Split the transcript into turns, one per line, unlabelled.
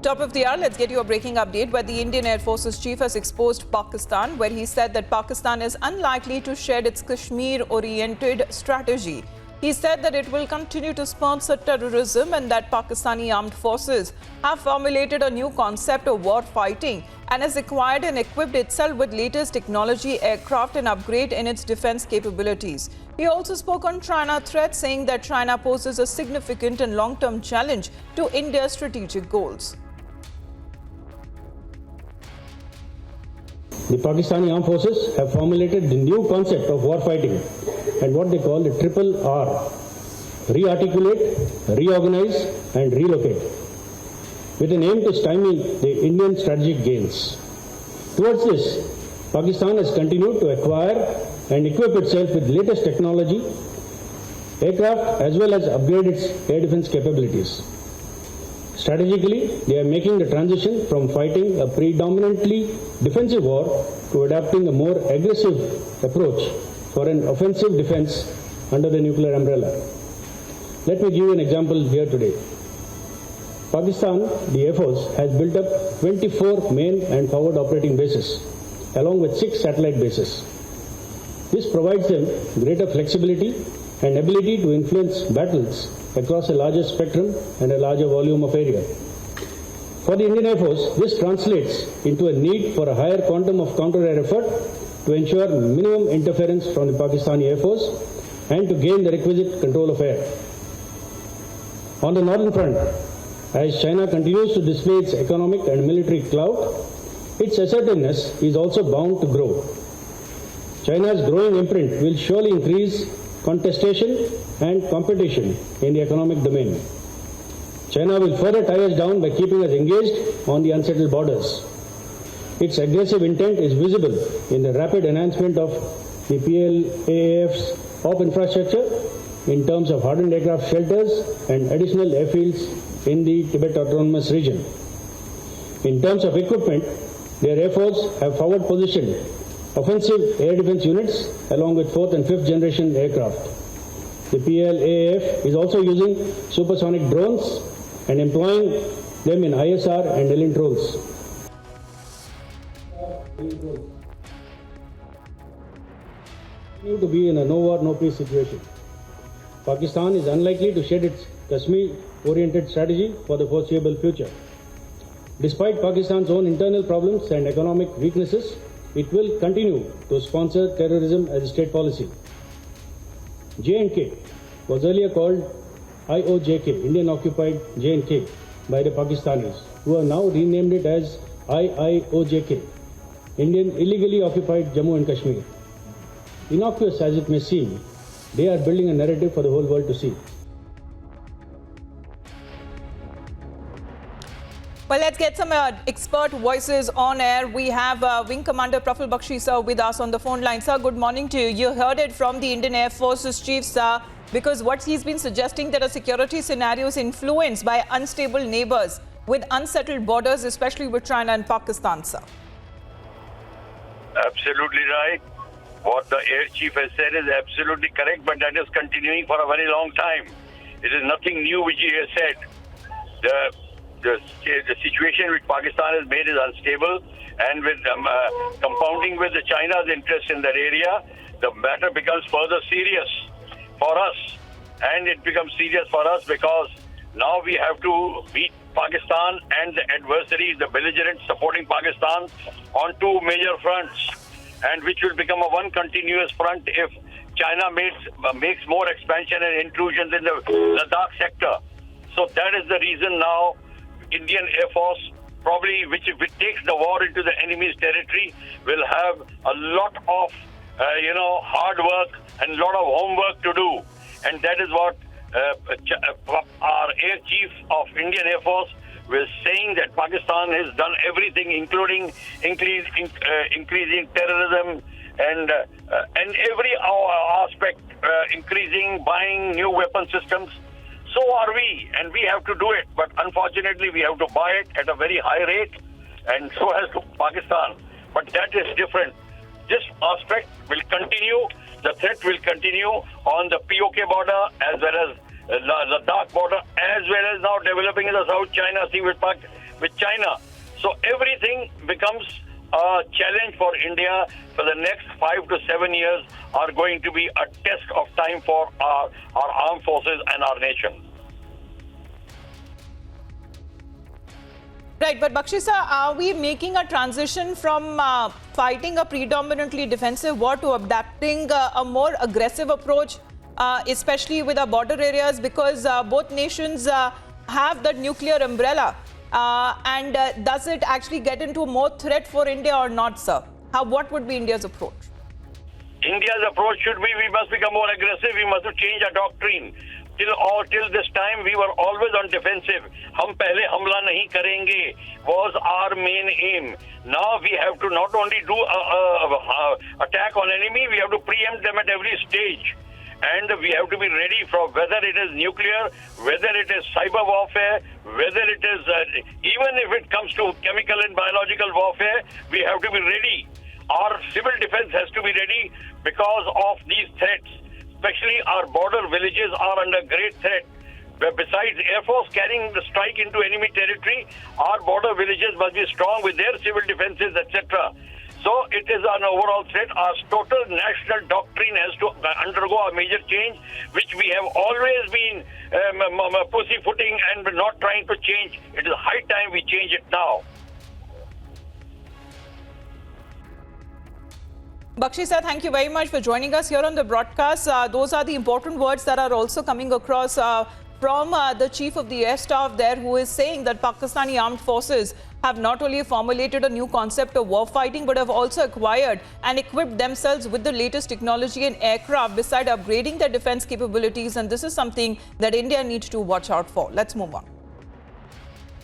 Top of the hour, let's get you a breaking update where the Indian Air Force's chief has exposed Pakistan, where he said that Pakistan is unlikely to shed its Kashmir-oriented strategy. He said that it will continue to sponsor terrorism and that Pakistani armed forces have formulated a new concept of war fighting and has acquired and equipped itself with latest technology, aircraft and upgrade in its defense capabilities. He also spoke on China threat, saying that China poses a significant and long-term challenge to India's strategic goals.
The Pakistani armed forces have formulated the new concept of war fighting and what they call the triple R: re-articulate, reorganize and relocate, with an aim to stymie the Indian strategic gains. Towards this, Pakistan has continued to acquire and equip itself with latest technology, aircraft, as well as upgrade its air defense capabilities. Strategically, they are making the transition from fighting a predominantly defensive war to adapting a more aggressive approach for an offensive defense under the nuclear umbrella. Let me give you an example here today. Pakistan, the Air Force, has built up 24 main and forward operating bases, along with 6 satellite bases. This provides them greater flexibility and ability to influence battles across a larger spectrum and a larger volume of area. For the Indian Air Force, this translates into a need for a higher quantum of counter-air effort to ensure minimum interference from the Pakistani Air Force and to gain the requisite control of air. On the northern front, as China continues to display its economic and military clout, its assertiveness is also bound to grow. China's growing imprint will surely increase contestation and competition in the economic domain. China will further tie us down by keeping us engaged on the unsettled borders. Its aggressive intent is visible in the rapid enhancement of the PLAAF's op infrastructure in terms of hardened aircraft shelters and additional airfields in the Tibet Autonomous Region. In terms of equipment, their Air Force have forward positioned offensive air defense units along with 4th and 5th generation aircraft. The PLAAF is also using supersonic drones and employing them in ISR and ELINT roles. Continue to be in a no war, no peace situation. Pakistan is unlikely to shed its Kashmir-oriented strategy for the foreseeable future. Despite Pakistan's own internal problems and economic weaknesses, it will continue to sponsor terrorism as a state policy. J&K was earlier called IOJK, Indian Occupied J&K, by the Pakistanis, who have now renamed it as IIOJK, Indian Illegally Occupied Jammu and Kashmir. Innocuous as it may seem, they are building a narrative for the whole world to see.
Well, let's get some expert voices on air. We have Wing Commander Praful Bakshi, sir, with us on the phone line. Sir, good morning to you. You heard it from the Indian Air Force's chief, sir, because what he's been suggesting that a security scenario is influenced by unstable neighbors with unsettled borders, especially with China and Pakistan, sir.
Absolutely right. What the Air Chief has said is absolutely correct, but that is continuing for a very long time. It is nothing new which he has said. The situation which Pakistan has made is unstable, and with compounding with the China's interest in that area, the matter becomes further serious for us. And it becomes serious for us because now we have to beat Pakistan and the adversaries, the belligerents supporting Pakistan, on 2 major fronts, and which will become a one continuous front if China makes more expansion and intrusions in the Ladakh sector. So that is the reason now Indian Air Force, probably, which if it takes the war into the enemy's territory, will have a lot of, hard work and a lot of homework to do. And that is what our Air Chief of Indian Air Force was saying, that Pakistan has done everything, including increasing terrorism and every aspect, increasing, buying new weapon systems. So are we, and we have to do it. But unfortunately, we have to buy it at a very high rate, and so has Pakistan. But that is different. This aspect will continue. The threat will continue on the POK border as well as Ladakh border, as well as now developing in the South China Sea with with China. So everything becomes a challenge for India for the next 5 to 7 years are going to be a test of time for our armed forces and our nation.
Right, but Bakshi sir, are we making a transition from fighting a predominantly defensive war to adapting a more aggressive approach, especially with our border areas, because both nations have that nuclear umbrella? And does it actually get into more threat for India or not, sir? What would be India's approach?
India's approach should be we must become more aggressive. We must change our doctrine. Till this time, we were always on defensive. हम पहले हमला नहीं करेंगे was our main aim. Now we have to not only do attack on enemy, we have to preempt them at every stage. And we have to be ready for whether it is nuclear, whether it is cyber warfare, whether it is, even if it comes to chemical and biological warfare, we have to be ready. Our civil defense has to be ready because of these threats. Especially our border villages are under great threat. Where besides Air Force carrying the strike into enemy territory, our border villages must be strong with their civil defenses, etc. So it is an overall threat. Our total national doctrine has to undergo a major change, which we have always been pussyfooting and not trying to change. It is high time we change it now.
Bakshi sir, thank you very much for joining us here on the broadcast. Those are the important words that are also coming across from the Chief of the Air Staff there, who is saying that Pakistani armed forces have not only formulated a new concept of war fighting, but have also acquired and equipped themselves with the latest technology and aircraft, beside upgrading their defense capabilities. And this is something that India needs to watch out for. Let's move on.